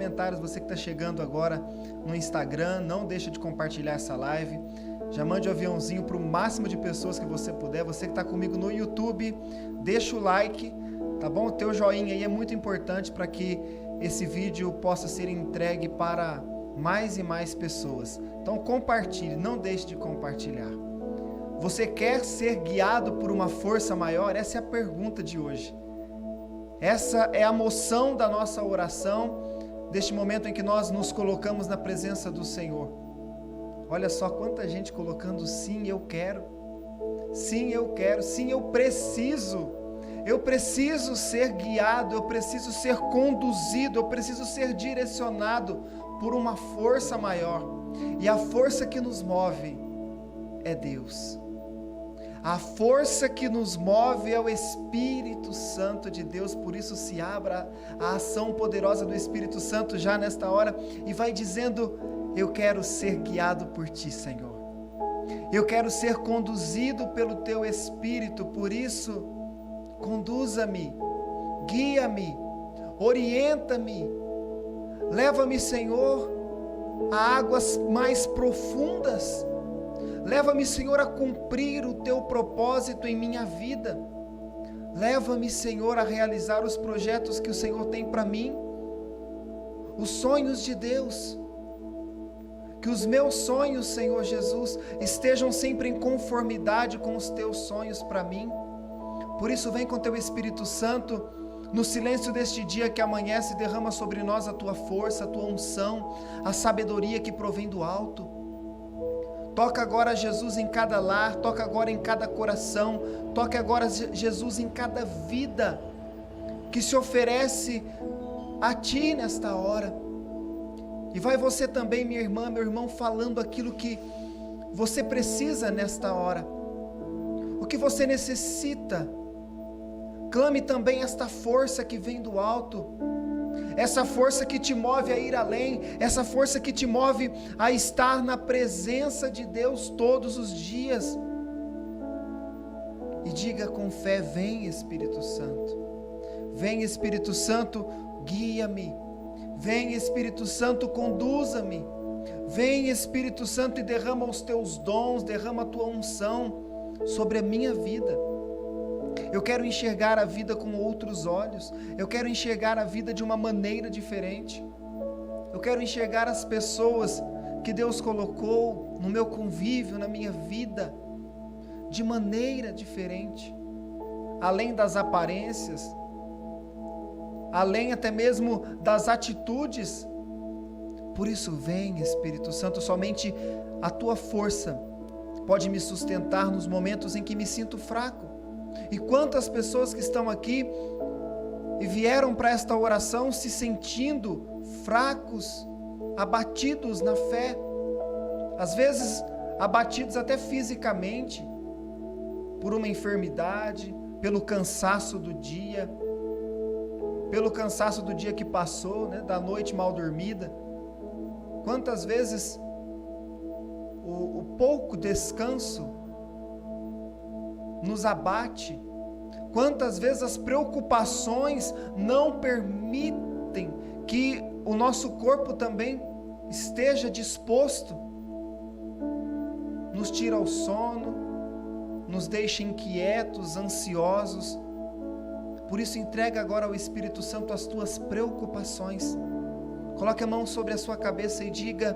comentários. Você que está chegando agora no Instagram, não deixa de compartilhar essa live. Já mande o aviãozinho para o máximo de pessoas que você puder. Você que está comigo no YouTube, deixa o like, tá bom? O teu joinha aí é muito importante para que esse vídeo possa ser entregue para mais e mais pessoas. Então compartilhe, não deixe de compartilhar. Você quer ser guiado por uma força maior? Essa é a pergunta de hoje. Essa é a moção da nossa oração, deste momento em que nós nos colocamos na presença do Senhor. Olha só quanta gente colocando sim, eu quero. Sim, eu quero. Sim, eu preciso. Eu preciso ser guiado, eu preciso ser conduzido, eu preciso ser direcionado por uma força maior. E a força que nos move é Deus. A força que nos move é o Espírito Santo de Deus, por isso se abra a ação poderosa do Espírito Santo já nesta hora e vai dizendo: eu quero ser guiado por Ti, Senhor. Eu quero ser conduzido pelo Teu Espírito, por isso, conduza-me, guia-me, orienta-me, leva-me, Senhor, a águas mais profundas. Leva-me, Senhor, a cumprir o Teu propósito em minha vida. Leva-me, Senhor, a realizar os projetos que o Senhor tem para mim, os sonhos de Deus. Que os meus sonhos, Senhor Jesus, estejam sempre em conformidade com os Teus sonhos para mim. Por isso, vem com Teu Espírito Santo, no silêncio deste dia que amanhece, derrama sobre nós a Tua força, a Tua unção, a sabedoria que provém do alto. Toca agora, Jesus, em cada lar, toca agora em cada coração, toca agora, Jesus, em cada vida que se oferece a Ti nesta hora. E vai você também, minha irmã, meu irmão, falando aquilo que você precisa nesta hora, o que você necessita. Clame também esta força que vem do alto, essa força que te move a ir além, essa força que te move a estar na presença de Deus todos os dias. E diga com fé: vem, Espírito Santo. Vem, Espírito Santo, guia-me. Vem, Espírito Santo, conduza-me. Vem, Espírito Santo, e derrama os Teus dons, derrama a Tua unção sobre a minha vida. Eu quero enxergar a vida com outros olhos. Eu quero enxergar a vida de uma maneira diferente. Eu quero enxergar as pessoas que Deus colocou no meu convívio, na minha vida, de maneira diferente. Além das aparências, além até mesmo das atitudes. Por isso, vem, Espírito Santo, somente a Tua força pode me sustentar nos momentos em que me sinto fraco. E quantas pessoas que estão aqui e vieram para esta oração se sentindo fracos, abatidos na fé, às vezes abatidos até fisicamente, por uma enfermidade, pelo cansaço do dia, que passou, né, da noite mal dormida. Quantas vezes o pouco descanso nos abate, quantas vezes as preocupações não permitem que o nosso corpo também esteja disposto, nos tira o sono, nos deixa inquietos, ansiosos. Por isso, entrega agora ao Espírito Santo as tuas preocupações. Coloque a mão sobre a sua cabeça e diga: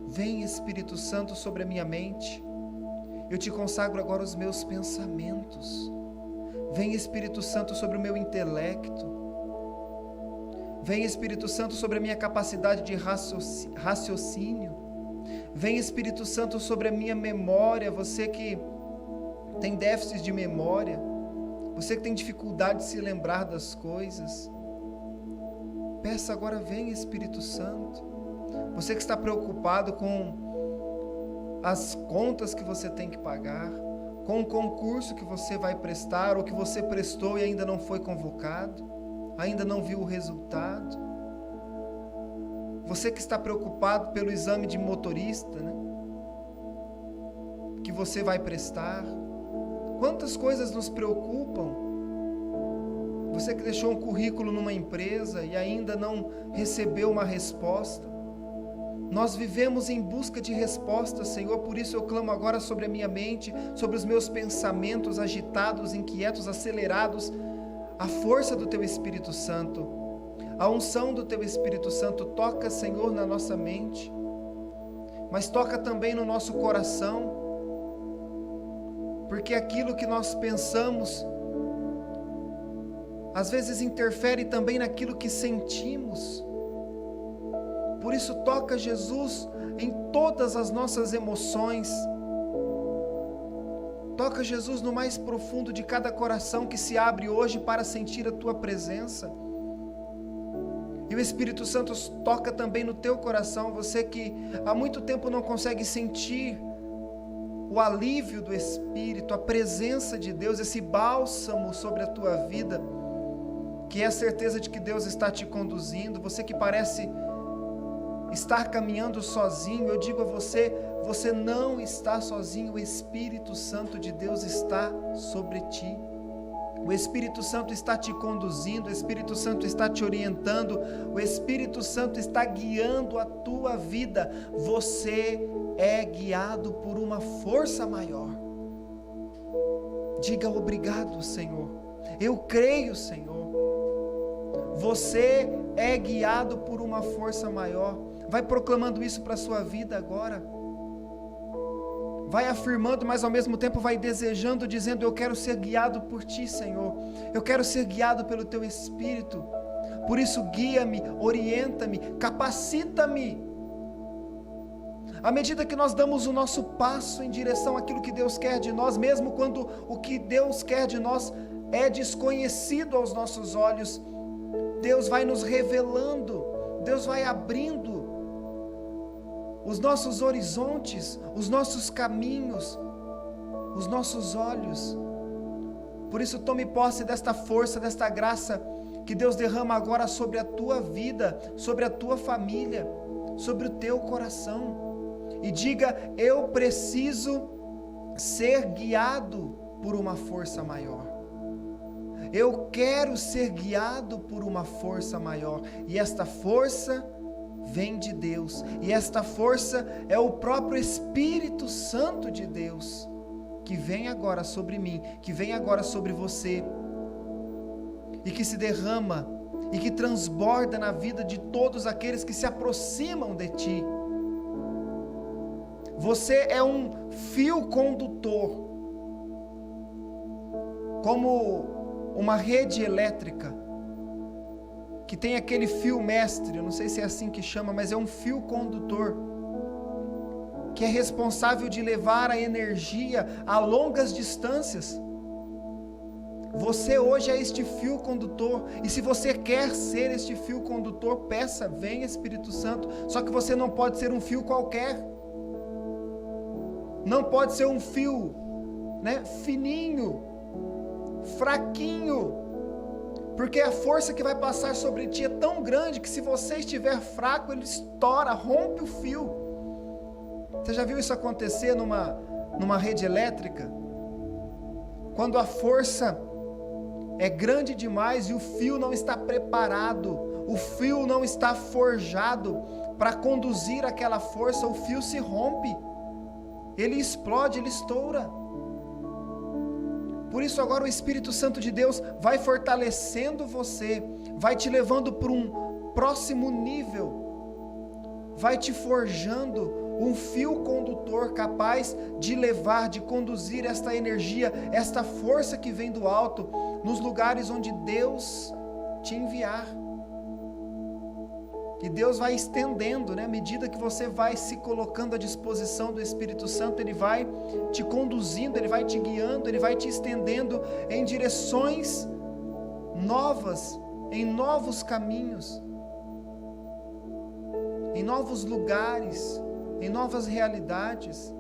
vem, Espírito Santo, sobre a minha mente. Eu te consagro agora os meus pensamentos. Vem, Espírito Santo, sobre o meu intelecto. Vem, Espírito Santo, sobre a minha capacidade de raciocínio. Vem, Espírito Santo, sobre a minha memória. Você que tem déficit de memória, você que tem dificuldade de se lembrar das coisas, peça agora: vem, Espírito Santo. Você que está preocupado com as contas que você tem que pagar, com o concurso que você vai prestar, ou que você prestou e ainda não foi convocado, ainda não viu o resultado. Você que está preocupado pelo exame de motorista, né, que você vai prestar. Quantas coisas nos preocupam? Você que deixou um currículo numa empresa e ainda não recebeu uma resposta. Nós vivemos em busca de respostas, Senhor, por isso eu clamo agora sobre a minha mente, sobre os meus pensamentos agitados, inquietos, acelerados, a força do Teu Espírito Santo, a unção do Teu Espírito Santo. Toca, Senhor, na nossa mente, mas toca também no nosso coração, porque aquilo que nós pensamos, às vezes interfere também naquilo que sentimos. Por isso toca, Jesus, em todas as nossas emoções. Toca, Jesus, no mais profundo de cada coração que se abre hoje para sentir a Tua presença. E o Espírito Santo toca também no teu coração, você que há muito tempo não consegue sentir o alívio do Espírito, a presença de Deus, esse bálsamo sobre a tua vida, que é a certeza de que Deus está te conduzindo. Você que parece estar caminhando sozinho, eu digo a você, você não está sozinho, o Espírito Santo de Deus está sobre ti. O Espírito Santo está te conduzindo, o Espírito Santo está te orientando, o Espírito Santo está guiando a tua vida. Você é guiado por uma força maior. Diga obrigado, Senhor. Eu creio, Senhor. Você é guiado por uma força maior. Vai proclamando isso para a sua vida agora. Vai afirmando, mas ao mesmo tempo vai desejando, dizendo: eu quero ser guiado por Ti, Senhor. Eu quero ser guiado pelo Teu Espírito. Por isso guia-me, orienta-me, capacita-me. À medida que nós damos o nosso passo em direção àquilo que Deus quer de nós, mesmo quando o que Deus quer de nós é desconhecido aos nossos olhos, Deus vai nos revelando, Deus vai abrindo os nossos horizontes, os nossos caminhos, os nossos olhos. Por isso tome posse desta força, desta graça que Deus derrama agora sobre a tua vida, sobre a tua família, sobre o teu coração. E diga: eu preciso ser guiado por uma força maior. Eu quero ser guiado por uma força maior. E esta força vem de Deus, e esta força é o próprio Espírito Santo de Deus, que vem agora sobre mim, que vem agora sobre você, e que se derrama, e que transborda na vida de todos aqueles que se aproximam de ti. Você é um fio condutor, como uma rede elétrica, que tem aquele fio mestre, eu não sei se é assim que chama, mas é um fio condutor, que é responsável de levar a energia a longas distâncias. Você hoje é este fio condutor, e se você quer ser este fio condutor, peça: vem Espírito Santo. Só que você não pode ser um fio qualquer, não pode ser um fio, fininho, fraquinho, porque a força que vai passar sobre ti é tão grande que se você estiver fraco, ele estoura, rompe o fio. Você já viu isso acontecer numa rede elétrica? Quando a força é grande demais e o fio não está preparado, o fio não está forjado para conduzir aquela força, o fio se rompe, ele explode, ele estoura. Por isso agora o Espírito Santo de Deus vai fortalecendo você, vai te levando para um próximo nível, vai te forjando um fio condutor capaz de levar, de conduzir esta energia, esta força que vem do alto, nos lugares onde Deus te enviar. E Deus vai estendendo, à medida que você vai se colocando à disposição do Espírito Santo, Ele vai te conduzindo, Ele vai te guiando, Ele vai te estendendo em direções novas, em novos caminhos, em novos lugares, em novas realidades.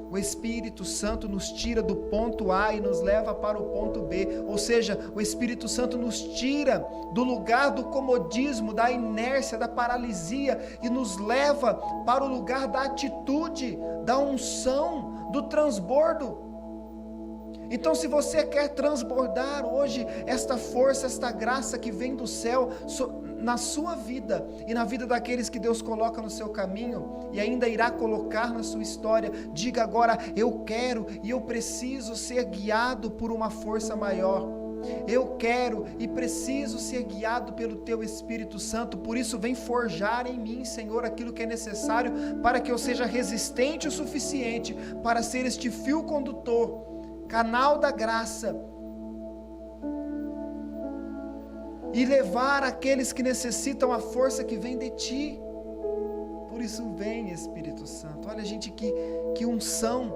O Espírito Santo nos tira do ponto A e nos leva para o ponto B, ou seja, o Espírito Santo nos tira do lugar do comodismo, da inércia, da paralisia e nos leva para o lugar da atitude, da unção, do transbordo. Então, se você quer transbordar hoje esta força, esta graça que vem do céu na sua vida e na vida daqueles que Deus coloca no seu caminho e ainda irá colocar na sua história, diga agora: eu quero e eu preciso ser guiado por uma força maior. Eu quero e preciso ser guiado pelo Teu Espírito Santo, por isso vem forjar em mim, Senhor, aquilo que é necessário para que eu seja resistente o suficiente para ser este fio condutor, canal da graça, e levar aqueles que necessitam a força que vem de Ti. Por isso vem, Espírito Santo. Olha, gente, que unção,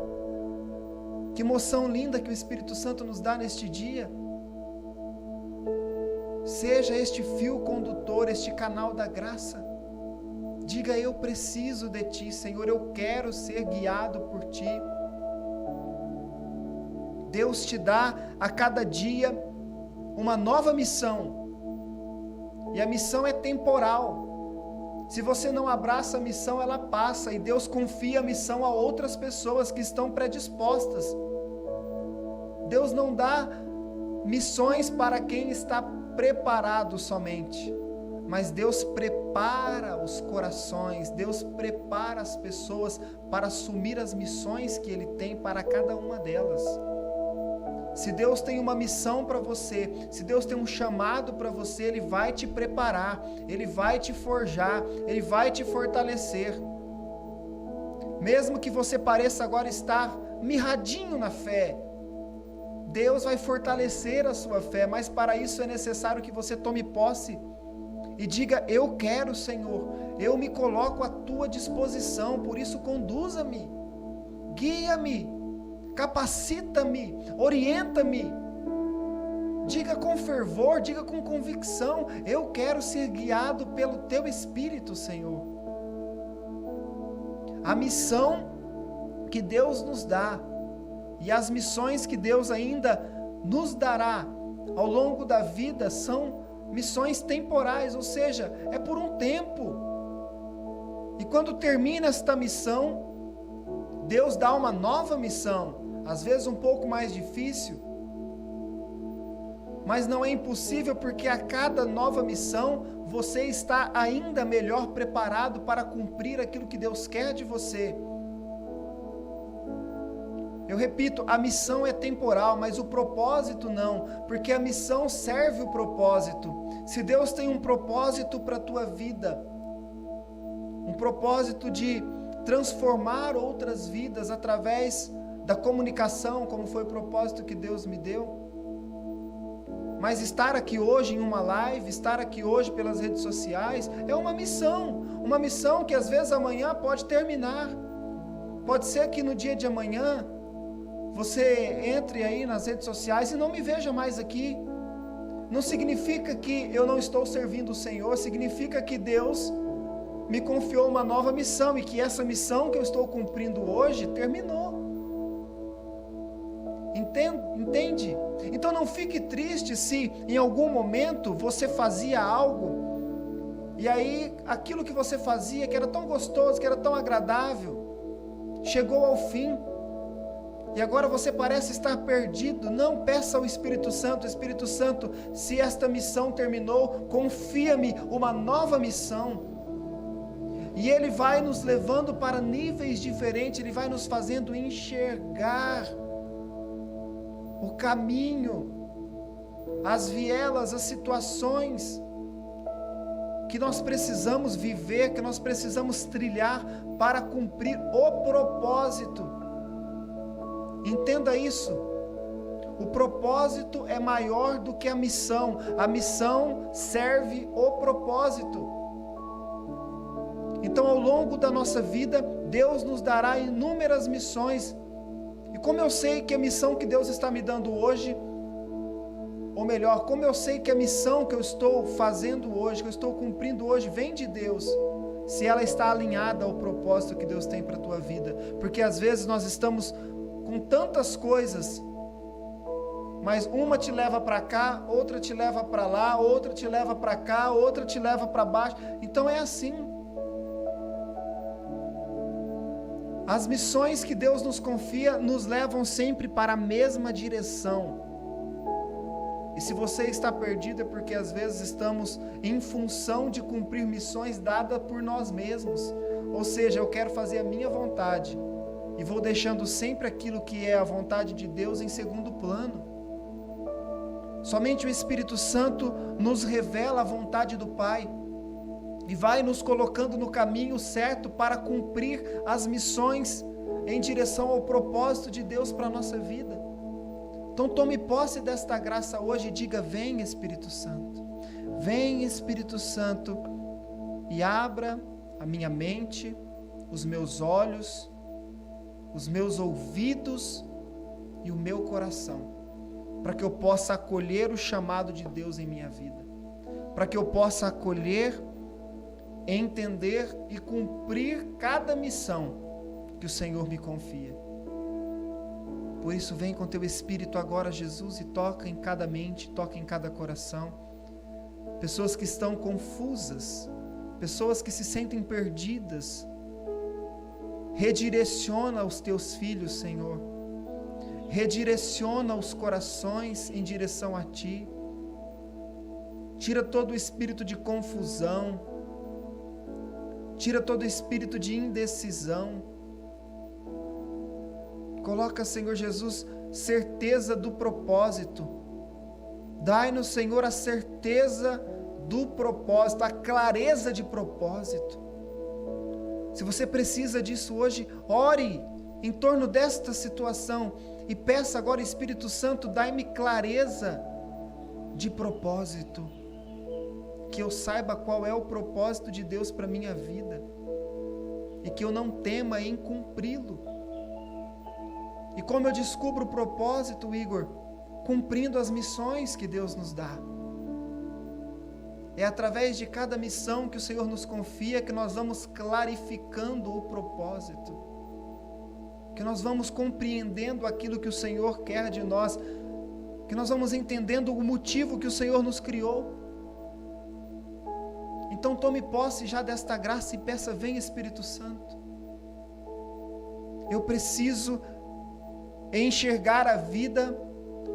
que emoção linda que o Espírito Santo nos dá neste dia. Seja este fio condutor, este canal da graça. Diga: eu preciso de Ti, Senhor, eu quero ser guiado por Ti. Deus te dá a cada dia uma nova missão, e a missão é temporal. Se você não abraça a missão, ela passa, e Deus confia a missão a outras pessoas que estão predispostas. Deus não dá missões para quem está preparado somente, mas Deus prepara os corações, Deus prepara as pessoas para assumir as missões que Ele tem para cada uma delas. Se Deus tem uma missão para você, se Deus tem um chamado para você, Ele vai te preparar, Ele vai te forjar, Ele vai te fortalecer. Mesmo que você pareça agora estar mirradinho na fé, Deus vai fortalecer a sua fé, mas para isso é necessário que você tome posse e diga: eu quero, Senhor, eu me coloco à Tua disposição, por isso conduza-me, guia-me, capacita-me, orienta-me. Diga com fervor, diga com convicção: eu quero ser guiado pelo Teu Espírito, Senhor. A missão que Deus nos dá e as missões que Deus ainda nos dará ao longo da vida são missões temporais, ou seja, é por um tempo. E quando termina esta missão, Deus dá uma nova missão, às vezes um pouco mais difícil, mas não é impossível, porque a cada nova missão você está ainda melhor preparado para cumprir aquilo que Deus quer de você. Eu repito, a missão é temporal, mas o propósito não, porque a missão serve o propósito. Se Deus tem um propósito para a tua vida, um propósito de transformar outras vidas através da comunicação, como foi o propósito que Deus me deu, mas estar aqui hoje em uma live, estar aqui hoje pelas redes sociais, é uma missão que às vezes amanhã pode terminar. Pode ser que no dia de amanhã você entre aí nas redes sociais e não me veja mais aqui. Não significa que eu não estou servindo o Senhor, significa que Deus me confiou uma nova missão e que essa missão que eu estou cumprindo hoje terminou. Entende? Então não fique triste se em algum momento você fazia algo e aí aquilo que você fazia, que era tão gostoso, que era tão agradável, chegou ao fim. E agora você parece estar perdido. Não, peça ao Espírito Santo: Espírito Santo, se esta missão terminou, confia-me uma nova missão. E Ele vai nos levando para níveis diferentes, Ele vai nos fazendo enxergar o caminho, as vielas, as situações que nós precisamos viver, que nós precisamos trilhar para cumprir o propósito. Entenda isso. O propósito é maior do que a missão serve o propósito. Então, ao longo da nossa vida, Deus nos dará inúmeras missões. E como eu sei que a missão que Deus está me dando hoje, ou melhor, como eu sei que a missão que eu estou fazendo hoje, que eu estou cumprindo hoje, vem de Deus, se ela está alinhada ao propósito que Deus tem para a tua vida. Porque às vezes nós estamos com tantas coisas, mas uma te leva para cá, outra te leva para lá, outra te leva para cá, outra te leva para baixo. Então é assim. As missões que Deus nos confia nos levam sempre para a mesma direção. E se você está perdido é porque às vezes estamos em função de cumprir missões dadas por nós mesmos. Ou seja, eu quero fazer a minha vontade e vou deixando sempre aquilo que é a vontade de Deus em segundo plano. Somente o Espírito Santo nos revela a vontade do Pai e vai nos colocando no caminho certo para cumprir as missões em direção ao propósito de Deus para a nossa vida. Então tome posse desta graça hoje e diga: vem Espírito Santo, vem Espírito Santo, e abra a minha mente, os meus olhos, os meus ouvidos e o meu coração, para que eu possa acolher o chamado de Deus em minha vida, para que eu possa acolher, entender e cumprir cada missão que o Senhor me confia. Por isso, vem com teu Espírito agora, Jesus, e toca em cada mente, toca em cada coração. Pessoas que estão confusas, pessoas que se sentem perdidas, redireciona os teus filhos, Senhor. Redireciona os corações em direção a Ti. Tira todo o espírito de confusão. Tira todo o espírito de indecisão. Coloca, Senhor Jesus, certeza do propósito. Dai-nos, Senhor, a certeza do propósito, a clareza de propósito. Se você precisa disso hoje, ore em torno desta situação e peça agora: Espírito Santo, dai-me clareza de propósito, que eu saiba qual é o propósito de Deus para a minha vida e que eu não tema em cumpri-lo. E como eu descubro o propósito, Igor? Cumprindo as missões que Deus nos dá. É através de cada missão que o Senhor nos confia que nós vamos clarificando o propósito, que nós vamos compreendendo aquilo que o Senhor quer de nós, que nós vamos entendendo o motivo que o Senhor nos criou. Então tome posse já desta graça e peça: vem Espírito Santo. Eu preciso enxergar a vida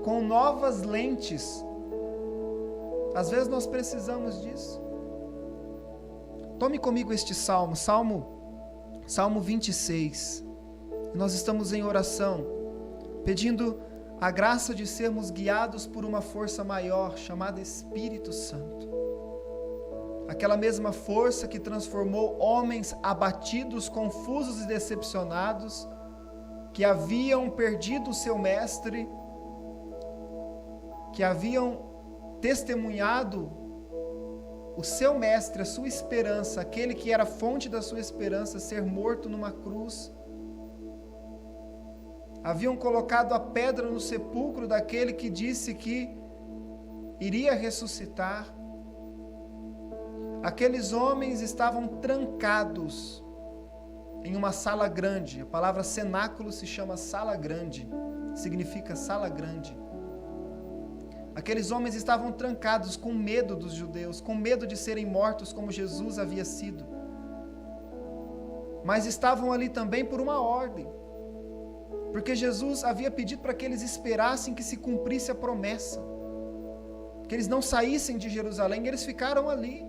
com novas lentes. Às vezes nós precisamos disso. Tome comigo este Salmo 26. Nós estamos em oração, pedindo a graça de sermos guiados por uma força maior, chamada Espírito Santo. Aquela mesma força que transformou homens abatidos, confusos e decepcionados, que haviam perdido o seu mestre, que haviam testemunhado o seu mestre, a sua esperança, aquele que era a fonte da sua esperança, ser morto numa cruz. Haviam colocado a pedra no sepulcro daquele que disse que iria ressuscitar. Aqueles homens estavam trancados em uma sala grande. A palavra cenáculo se chama sala grande, significa sala grande. Aqueles homens estavam trancados com medo dos judeus, com medo de serem mortos como Jesus havia sido. Mas estavam ali também por uma ordem, porque Jesus havia pedido para que eles esperassem que se cumprisse a promessa, que eles não saíssem de Jerusalém. E eles ficaram ali,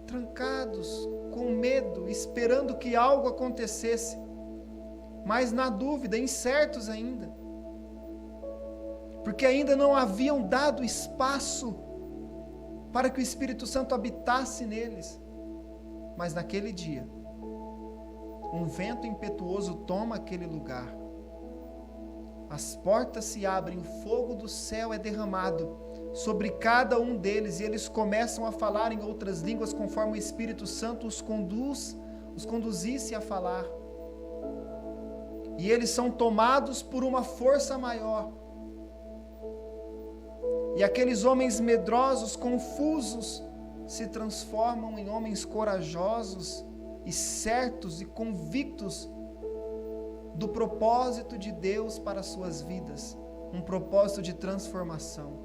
trancados, com medo, esperando que algo acontecesse, mas na dúvida, incertos ainda, porque ainda não haviam dado espaço para que o Espírito Santo habitasse neles. Mas naquele dia, um vento impetuoso toma aquele lugar, as portas se abrem, o fogo do céu é derramado sobre cada um deles, e eles começam a falar em outras línguas, conforme o Espírito Santo os conduzisse a falar. E eles são tomados por uma força maior. E aqueles homens medrosos, confusos, se transformam em homens corajosos e certos e convictos do propósito de Deus para as suas vidas, um propósito de transformação.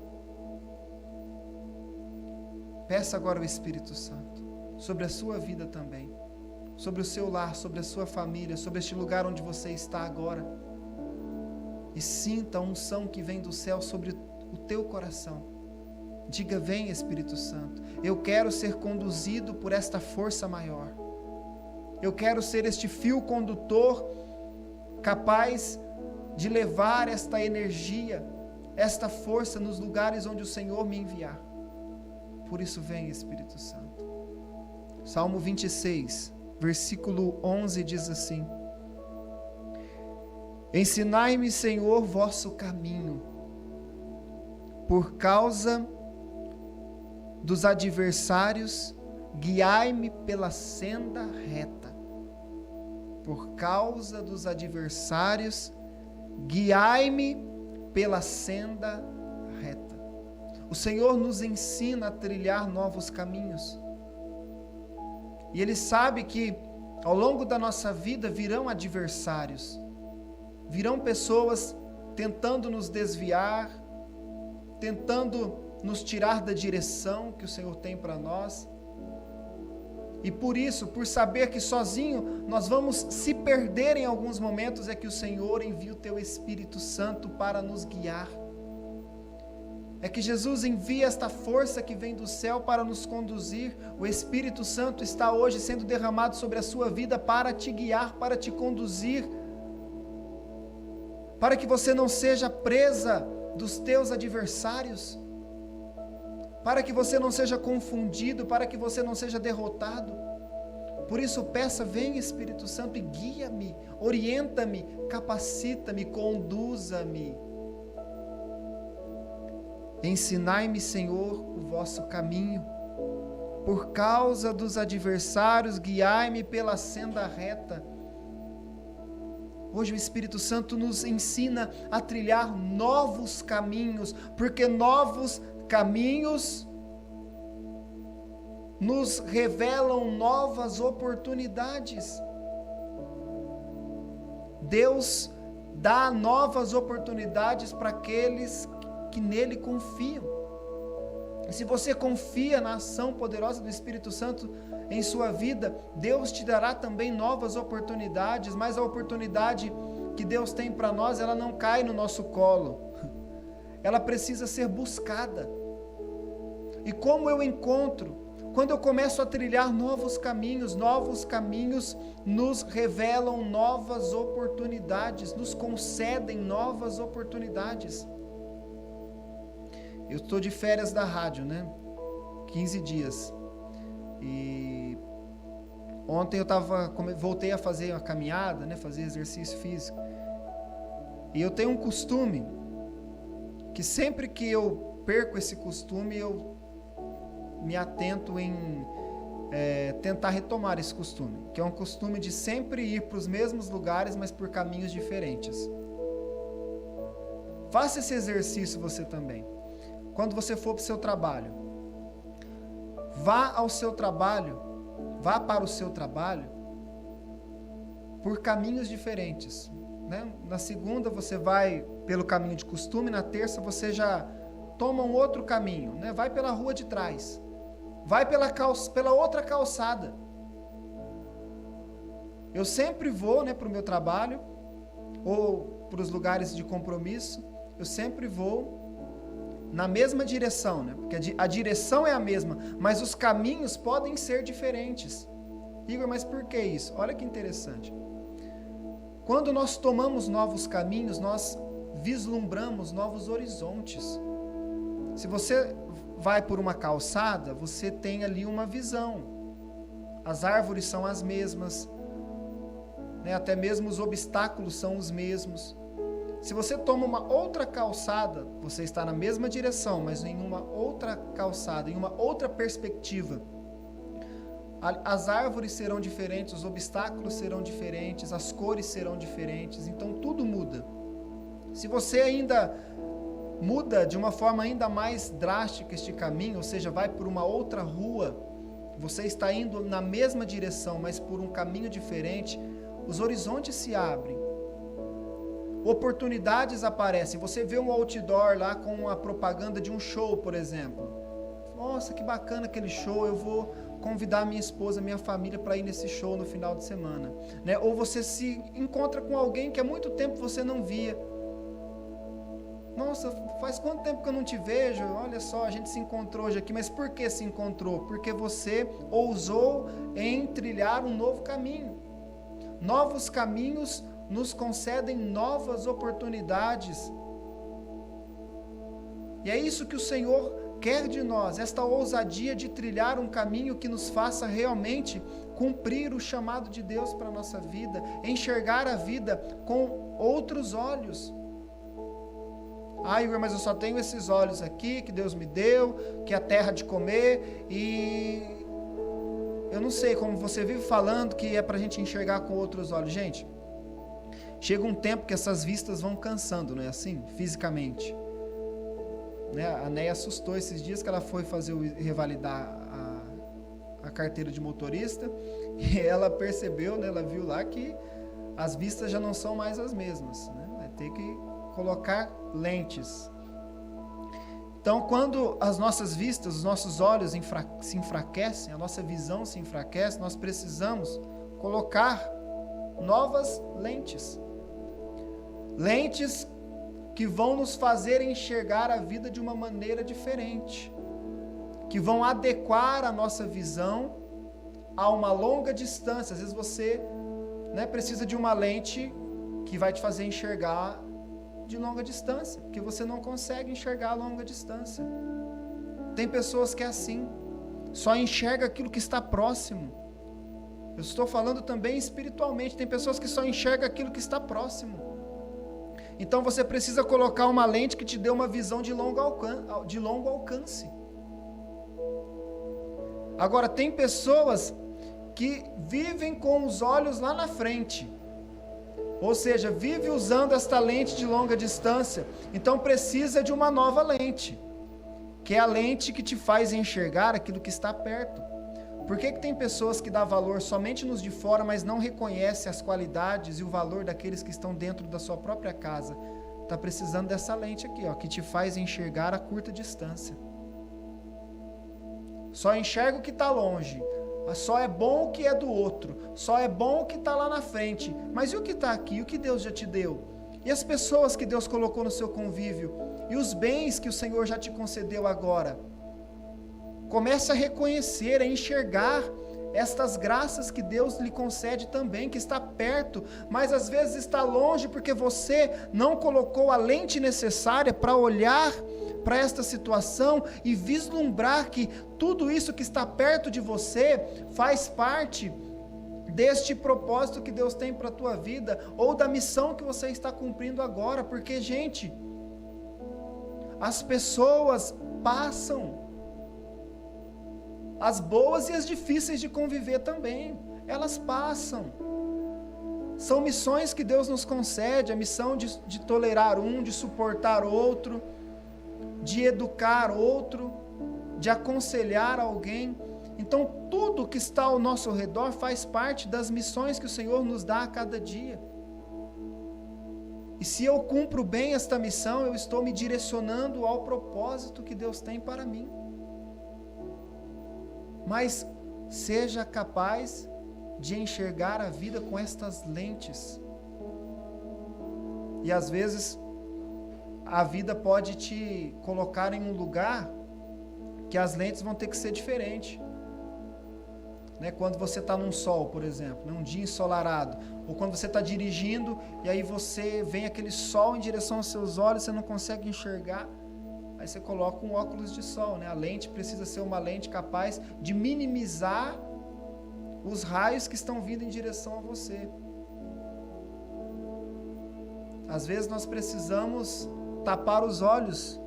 Peça agora o Espírito Santo sobre a sua vida também, sobre o seu lar, sobre a sua família, sobre este lugar onde você está agora. E sinta a unção que vem do céu sobre o teu coração. Diga: vem, Espírito Santo, eu quero ser conduzido por esta força maior. Eu quero ser este fio condutor capaz de levar esta energia, esta força nos lugares onde o Senhor me enviar. Por isso vem, Espírito Santo. Salmo 26, versículo 11 diz assim: ensinai-me, Senhor, vosso caminho, por causa dos adversários, guiai-me pela senda reta. Por causa dos adversários, guiai-me pela senda reta. O Senhor nos ensina a trilhar novos caminhos. E Ele sabe que ao longo da nossa vida virão adversários. Virão pessoas tentando nos desviar, tentando nos tirar da direção que o Senhor tem para nós. E por isso, por saber que sozinho nós vamos se perder em alguns momentos, é que o Senhor envia o teu Espírito Santo para nos guiar. É que Jesus envia esta força que vem do céu para nos conduzir. O Espírito Santo está hoje sendo derramado sobre a sua vida para te guiar, para te conduzir, para que você não seja presa dos teus adversários, para que você não seja confundido, para que você não seja derrotado. Por isso peça: vem, Espírito Santo, e guia-me, orienta-me, capacita-me, conduza-me. Ensinai-me, Senhor, o vosso caminho, por causa dos adversários, guiai-me pela senda reta. Hoje o Espírito Santo nos ensina a trilhar novos caminhos, porque novos caminhos nos revelam novas oportunidades. Deus dá novas oportunidades para aqueles que nele confiam. E se você confia na ação poderosa do Espírito Santo em sua vida, Deus te dará também novas oportunidades, mas a oportunidade que Deus tem para nós, ela não cai no nosso colo. Ela precisa ser buscada. E como eu encontro? Quando eu começo a trilhar novos caminhos nos revelam novas oportunidades, nos concedem novas oportunidades. Eu estou de férias da rádio, 15 dias. E ontem voltei a fazer uma caminhada, fazer exercício físico. E eu tenho um costume, que sempre que eu perco esse costume, eu me atento em tentar retomar esse costume, que é um costume de sempre ir para os mesmos lugares, mas por caminhos diferentes. Faça esse exercício você também. Quando você for para o seu trabalho, vá para o seu trabalho por caminhos diferentes. Na segunda você vai pelo caminho de costume, na terça você já toma um outro caminho, vai pela rua de trás, vai pela outra calçada. Eu sempre vou para o meu trabalho ou para os lugares de compromisso, eu sempre vou na mesma direção, porque a direção é a mesma, mas os caminhos podem ser diferentes. Igor, mas por que isso? Olha que interessante. Quando nós tomamos novos caminhos, nós vislumbramos novos horizontes. Se você vai por uma calçada, você tem ali uma visão. As árvores são as mesmas, até mesmo os obstáculos são os mesmos. Se você toma uma outra calçada, você está na mesma direção, mas em uma outra calçada, em uma outra perspectiva. As árvores serão diferentes, os obstáculos serão diferentes, as cores serão diferentes, então tudo muda. Se você ainda muda de uma forma ainda mais drástica este caminho, ou seja, vai por uma outra rua, você está indo na mesma direção, mas por um caminho diferente, os horizontes se abrem. Oportunidades aparecem. Você vê um outdoor lá com a propaganda de um show, por exemplo. Nossa, que bacana aquele show, eu vou convidar minha esposa, minha família para ir nesse show no final de semana, né? Ou você se encontra com alguém que há muito tempo você não via. Nossa, faz quanto tempo que eu não te vejo? Olha só, a gente se encontrou hoje aqui. Mas por que se encontrou? Porque você ousou em trilhar um novo caminho. Novos caminhos nos concedem novas oportunidades. E é isso que o Senhor quer de nós, esta ousadia de trilhar um caminho que nos faça realmente cumprir o chamado de Deus para a nossa vida, enxergar a vida com outros olhos. Ah, Igor, mas eu só tenho esses olhos aqui que Deus me deu, que é a terra de comer, e eu não sei, como você vive falando que é para a gente enxergar com outros olhos. Gente, chega um tempo que essas vistas vão cansando, não é assim? Fisicamente. Né? A Neia assustou esses dias que ela foi revalidar a carteira de motorista, e ela percebeu, né, ela viu lá que as vistas já não são mais as mesmas, né? Vai ter que colocar lentes. Então, quando as nossas vistas, os nossos olhos se enfraquecem, a nossa visão se enfraquece, nós precisamos colocar novas lentes. Lentes que vão nos fazer enxergar a vida de uma maneira diferente, que vão adequar a nossa visão a uma longa distância. Às vezes você, né, precisa de uma lente que vai te fazer enxergar de longa distância, porque você não consegue enxergar a longa distância. Tem pessoas que é assim, só enxerga aquilo que está próximo. Eu estou falando também espiritualmente, tem pessoas que só enxergam aquilo que está próximo. Então você precisa colocar uma lente que te dê uma visão de longo alcance. Agora, tem pessoas que vivem com os olhos lá na frente, ou seja, vive usando esta lente de longa distância, então precisa de uma nova lente, que é a lente que te faz enxergar aquilo que está perto. Por que tem pessoas que dão valor somente nos de fora, mas não reconhecem as qualidades e o valor daqueles que estão dentro da sua própria casa? Está precisando dessa lente aqui, ó, que te faz enxergar a curta distância. Só enxerga o que está longe, só é bom o que é do outro, só é bom o que está lá na frente. Mas e o que está aqui? E o que Deus já te deu? E as pessoas que Deus colocou no seu convívio? E os bens que o Senhor já te concedeu agora? Comece a reconhecer, a enxergar estas graças que Deus lhe concede também, que está perto, mas às vezes está longe porque você não colocou a lente necessária para olhar para esta situação e vislumbrar que tudo isso que está perto de você faz parte deste propósito que Deus tem para a tua vida, ou da missão que você está cumprindo agora, porque, gente, as pessoas passam, as boas e as difíceis de conviver também, elas passam. São missões que Deus nos concede, a missão de tolerar um, de suportar outro, de educar outro, de aconselhar alguém. Então, tudo que está ao nosso redor faz parte das missões que o Senhor nos dá a cada dia. E se eu cumpro bem esta missão, eu estou me direcionando ao propósito que Deus tem para mim. Mas seja capaz de enxergar a vida com estas lentes. E às vezes a vida pode te colocar em um lugar que as lentes vão ter que ser diferentes. Né? Quando você está num sol, por exemplo, num dia ensolarado, ou quando você está dirigindo e aí você vem aquele sol em direção aos seus olhos, você não consegue enxergar. Aí você coloca um óculos de sol, né? A lente precisa ser uma lente capaz de minimizar os raios que estão vindo em direção a você. Às vezes nós precisamos tapar os olhos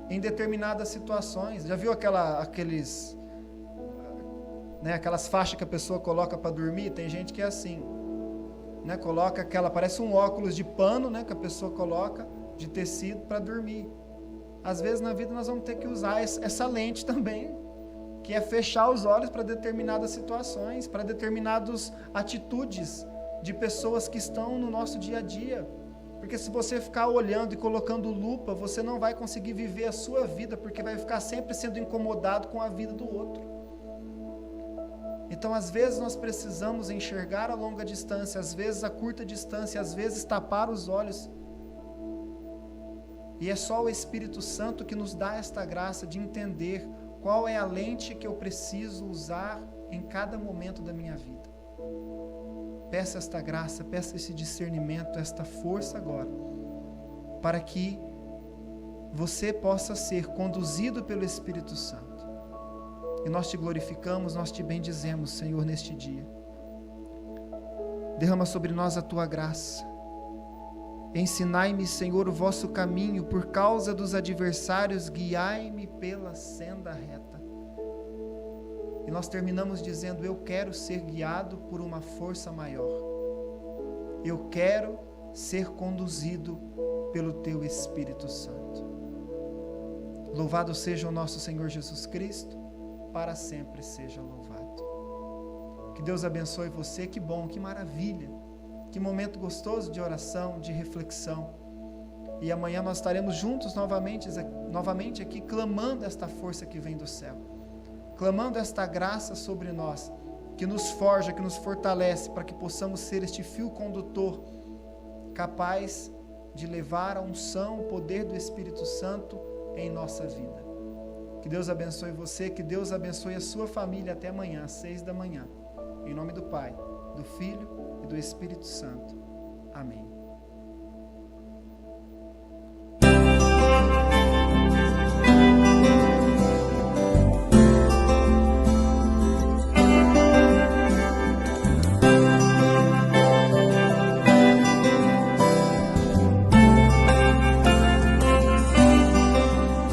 em determinadas situações. Já viu aquelas faixas que a pessoa coloca para dormir? Tem gente que é assim, né? Coloca parece um óculos de pano, né? Que a pessoa coloca de tecido para dormir. Às vezes na vida nós vamos ter que usar essa lente também, que é fechar os olhos para determinadas situações, para determinadas atitudes de pessoas que estão no nosso dia a dia. Porque se você ficar olhando e colocando lupa, você não vai conseguir viver a sua vida, porque vai ficar sempre sendo incomodado com a vida do outro. Então, às vezes, nós precisamos enxergar a longa distância, às vezes a curta distância, às vezes tapar os olhos. E é só o Espírito Santo que nos dá esta graça de entender qual é a lente que eu preciso usar em cada momento da minha vida. Peça esta graça, peça esse discernimento, esta força agora, para que você possa ser conduzido pelo Espírito Santo. E nós te glorificamos, nós te bendizemos, Senhor, neste dia. Derrama sobre nós a tua graça. Ensinai-me, Senhor, o vosso caminho, por causa dos adversários, guiai-me pela senda reta. E nós terminamos dizendo: eu quero ser guiado por uma força maior. Eu quero ser conduzido pelo teu Espírito Santo. Louvado seja o nosso Senhor Jesus Cristo, para sempre seja louvado. Que Deus abençoe você, que bom, que maravilha, que momento gostoso de oração, de reflexão. E amanhã nós estaremos juntos novamente aqui, clamando esta força que vem do céu, clamando esta graça sobre nós, que nos forja, que nos fortalece, para que possamos ser este fio condutor, capaz de levar a unção, o poder do Espírito Santo em nossa vida. Que Deus abençoe você, que Deus abençoe a sua família até amanhã, às 6 da manhã. Em nome do Pai, do Filho e do Espírito Santo. Amém.